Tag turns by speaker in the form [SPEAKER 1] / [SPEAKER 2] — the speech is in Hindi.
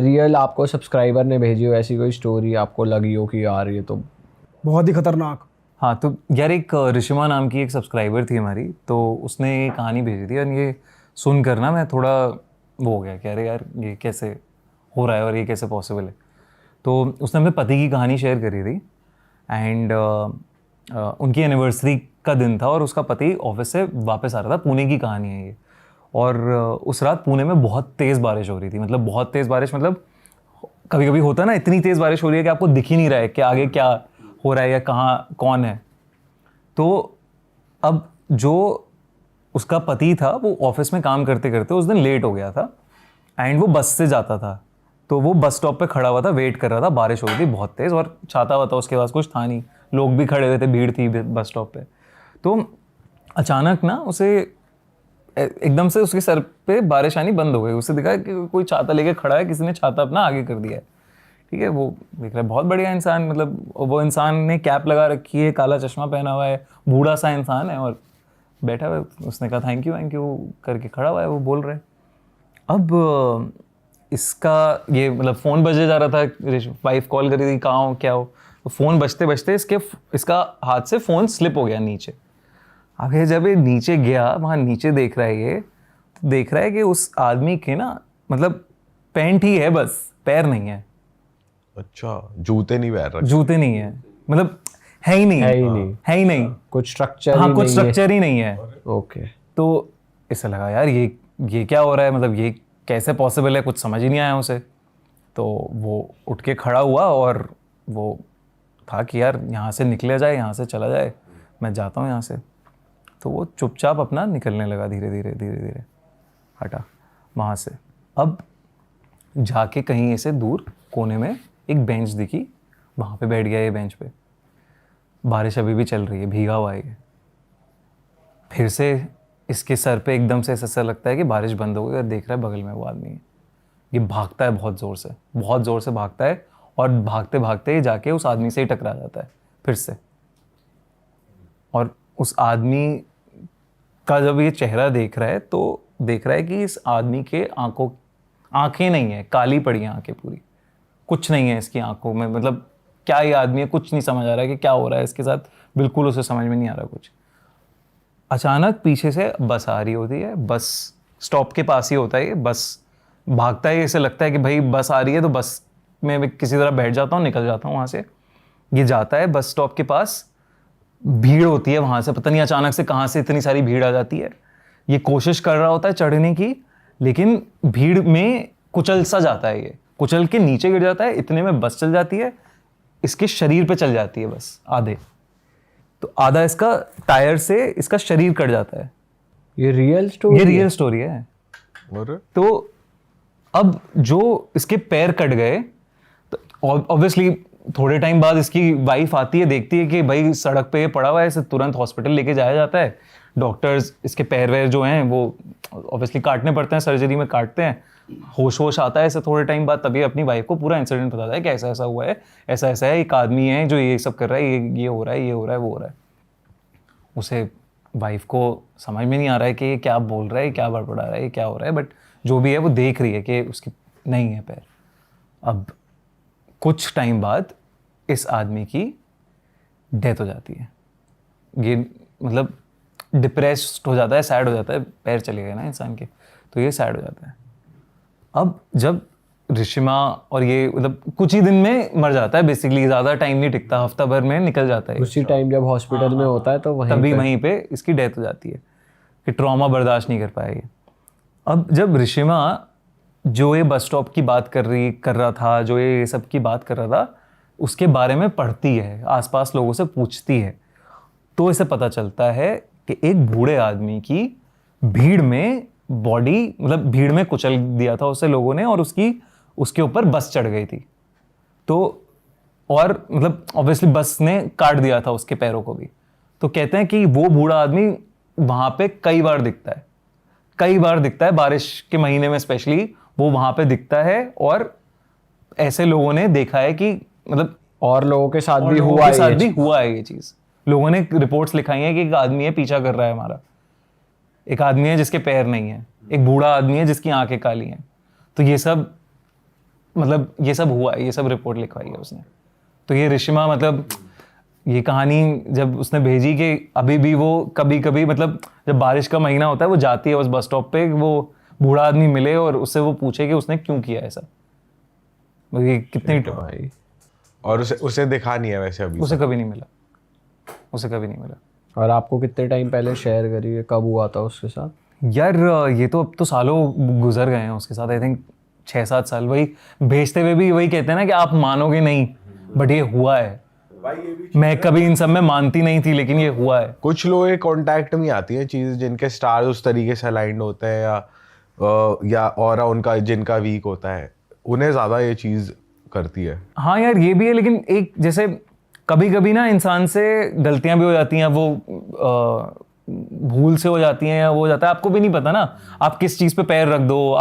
[SPEAKER 1] रियल आपको सब्सक्राइबर ने भेजी हो ऐसी कोई स्टोरी आपको लगी हो कि यार ये तो
[SPEAKER 2] बहुत ही खतरनाक?
[SPEAKER 3] हाँ तो यार एक ऋषिमा नाम की एक सब्सक्राइबर थी हमारी, तो उसने ये कहानी भेजी थी और ये सुनकर ना मैं थोड़ा वो हो गया कि अरे यार ये कैसे हो रहा है और ये कैसे पॉसिबल है। तो उसने अपने पति की कहानी शेयर करी थी एंड उनकी एनिवर्सरी का दिन था और उसका पति ऑफिस से वापस आ रहा था। पुणे की कहानी है ये। और उस रात पुणे में बहुत तेज़ बारिश हो रही थी, मतलब बहुत तेज़ बारिश, मतलब कभी कभी होता है ना इतनी तेज़ बारिश हो रही है कि आपको दिख ही नहीं रहा है कि आगे क्या हो रहा है या कहाँ कौन है। तो अब जो उसका पति था वो ऑफिस में काम करते करते उस दिन लेट हो गया था एंड वो बस से जाता था। तो वो बस स्टॉप पे खड़ा हुआ था, वेट कर रहा था। बारिश हो रही थी बहुत तेज़ और छाता वाता उसके पास कुछ था नहीं, लोग भी खड़े हुए थे, भीड़ थी बस स्टॉप पे। तो अचानक ना उसे एकदम से उसके सर पे बारिश आनी बंद हो गई। उसे दिखा कि कोई छाता लेके खड़ा है, किसी ने छाता अपना आगे कर दिया है। ठीक है, वो देख रहा है बहुत बढ़िया इंसान, मतलब वो इंसान ने कैप लगा रखी है, काला चश्मा पहना हुआ है, बूढ़ा सा इंसान है और बैठा हुआ है। उसने कहा थैंक यू करके खड़ा हुआ है, वो बोल रहे। अब इसका ये मतलब फ़ोन बजे जा रहा था, वाइफ कॉल करी थी कहाँ हो क्या हो। तो फ़ोन बजते बजते इसका हाथ से फ़ोन स्लिप हो गया नीचे। अब ये जब ये नीचे गया, वहाँ नीचे देख रहा है ये, तो देख रहा है कि उस आदमी के ना मतलब पैंट ही है बस, पैर नहीं है।
[SPEAKER 4] अच्छा, जूते नहीं पहन रखे?
[SPEAKER 3] जूते नहीं है, मतलब है ही नहीं, है ही नहीं,
[SPEAKER 1] कुछ स्ट्रक्चर
[SPEAKER 3] हाँ
[SPEAKER 1] ही
[SPEAKER 3] कुछ
[SPEAKER 1] नहीं
[SPEAKER 3] स्ट्रक्चर ही नहीं है।
[SPEAKER 1] ओके।
[SPEAKER 3] तो इसे लगा यार ये क्या हो रहा है, मतलब ये कैसे पॉसिबल है, कुछ समझ ही नहीं आया उसे। तो वो उठ के खड़ा हुआ और वो था कि यार यहाँ से निकला जाए, यहाँ से चला जाए, मैं जाता हूँ यहाँ से। तो वो चुपचाप अपना निकलने लगा, धीरे धीरे हटा वहाँ से। अब जाके कहीं ऐसे दूर कोने में एक बेंच दिखी, वहाँ पे बैठ गया ये बेंच पे। बारिश अभी भी चल रही है, भीगा हुआ है ये। फिर से इसके सर पे एकदम से ऐसा लगता है कि बारिश बंद हो गई और देख रहा है बगल में वो आदमी है। ये भागता है बहुत ज़ोर से भागता है और भागते भागते ये जाके उस आदमी से ही टकरा जाता है फिर से। और उस आदमी का जब ये चेहरा देख रहा है तो देख रहा है कि इस आदमी के आंखें नहीं है, काली पड़ी हैं आंखें पूरी, कुछ नहीं है इसकी आंखों में। मतलब क्या ये आदमी है, कुछ नहीं समझ आ रहा है कि क्या हो रहा है इसके साथ, बिल्कुल उसे समझ में नहीं आ रहा कुछ। अचानक पीछे से बस आ रही होती है, बस स्टॉप के पास ही होता है ये, बस भागता है। इसे लगता है कि भाई बस आ रही है तो बस में किसी तरह बैठ जाता हूँ, निकल जाता हूँ वहाँ से। ये जाता है बस स्टॉप के पास, भीड़ होती है वहाँ से, पता नहीं अचानक से कहाँ से इतनी सारी भीड़ आ जाती है। ये कोशिश कर रहा होता है चढ़ने की, लेकिन भीड़ में कुचल सा जाता है, ये कुचल के नीचे गिर जाता है। इतने में बस चल जाती है, इसके शरीर पे चल जाती है बस आधे, तो आधा इसका टायर से इसका शरीर कट जाता है।
[SPEAKER 1] ये रियल
[SPEAKER 3] स्टोरी है।
[SPEAKER 4] और
[SPEAKER 3] तो अब जो इसके पैर कट गए, तो ऑब्वियसली थोड़े टाइम बाद इसकी वाइफ आती है, देखती है कि भाई सड़क पे पड़ा हुआ है, इसे तुरंत हॉस्पिटल लेके जाया जाता है। डॉक्टर्स इसके पैर वैर जो हैं वो ऑब्वियसली काटने पड़ते हैं, सर्जरी में काटते हैं। होश आता है इसे थोड़े टाइम बाद, तभी अपनी वाइफ को पूरा इंसिडेंट बताता है कि ऐसा ऐसा हुआ है, ऐसा ऐसा है, एक आदमी है जो ये सब कर रहा है, ये हो रहा है, ये हो रहा है, वो हो रहा है। उसे वाइफ को समझ में नहीं आ रहा है कि ये क्या बोल रहा है, क्या बड़बड़ा रहा है, ये क्या हो रहा है, बट जो भी है वो देख रही है कि उसकी नहीं है पैर। अब कुछ टाइम बाद इस आदमी की डेथ हो जाती है। ये मतलब डिप्रेस्ड हो जाता है, सैड हो जाता है, पैर चले गए ना इंसान के, तो ये सैड हो जाता है। अब जब ऋषिमा और ये मतलब कुछ ही दिन में मर जाता है बेसिकली, ज़्यादा टाइम नहीं टिकता, हफ्ता भर में निकल जाता है।
[SPEAKER 1] उसी टाइम जब हॉस्पिटल में होता है तो
[SPEAKER 3] वहीं पे इसकी डेथ हो जाती है कि ट्रॉमा बर्दाश्त नहीं कर पाएगी। अब जब ऋषिमा जो ये बस स्टॉप की बात कर रहा था, जो ये सब की बात कर रहा था, उसके बारे में पढ़ती है, आसपास लोगों से पूछती है, तो इसे पता चलता है कि एक बूढ़े आदमी की भीड़ में बॉडी, मतलब भीड़ में कुचल दिया था उसे लोगों ने और उसके ऊपर बस चढ़ गई थी। तो और मतलब ऑब्वियसली बस ने काट दिया था उसके पैरों को भी। तो कहते हैं कि वो बूढ़ा आदमी वहां पे कई बार दिखता है, बारिश के महीने में स्पेशली वो वहां पे दिखता है। और ऐसे लोगों ने देखा है कि मतलब
[SPEAKER 1] और लोगों के साथ भी
[SPEAKER 3] हुआ है ये चीज। लोगों ने रिपोर्ट्स लिखाई है कि एक आदमी है पीछा कर रहा है हमारा, एक आदमी है जिसके पैर नहीं है, एक बूढ़ा आदमी है जिसकी आंखें काली हैं। तो ये सब मतलब ये सब हुआ है, ये सब रिपोर्ट लिखवाई है उसने। तो ये रिशिमा मतलब ये कहानी जब उसने भेजी कि अभी भी वो कभी कभी मतलब जब बारिश का महीना होता है वो जाती है उस बस स्टॉप पे, वो बूढ़ा आदमी मिले और उससे वो पूछे कि उसने क्यों किया ऐसा। मतलब ये कितनी
[SPEAKER 4] भाई, और उसे दिखा नहीं है वैसे अभी
[SPEAKER 3] उसे कभी नहीं मिला, उसे कभी नहीं मिला।
[SPEAKER 1] और आपको कितने टाइम पहले शेयर करी है, कब हुआ था उसके साथ?
[SPEAKER 3] यार ये तो अब तो सालों गुजर गए हैं उसके साथ, आई थिंक 6-7 साल। वही भेजते हुए भी वही कहते हैं ना कि आप मानोगे नहीं बट ये हुआ है। मैं कभी इन सब में मानती नहीं थी लेकिन ये हुआ है।
[SPEAKER 4] कुछ लोग के कांटेक्ट में आती हैं चीज़ जिनके स्टार उस तरीके से अलाइंड होते हैं या ऑरा उनका जिनका वीक होता है, उन्हें ज़्यादा ये चीज़ करती है।
[SPEAKER 3] हाँ यार ये भी है, लेकिन एक जैसे कभी कभी ना इंसान से गलतियां भी हो जाती हैं, वो भूल से हो जाती हैं या वो हो जाता है, आपको भी नहीं पता ना आप किस चीज़ पे पैर रख दो।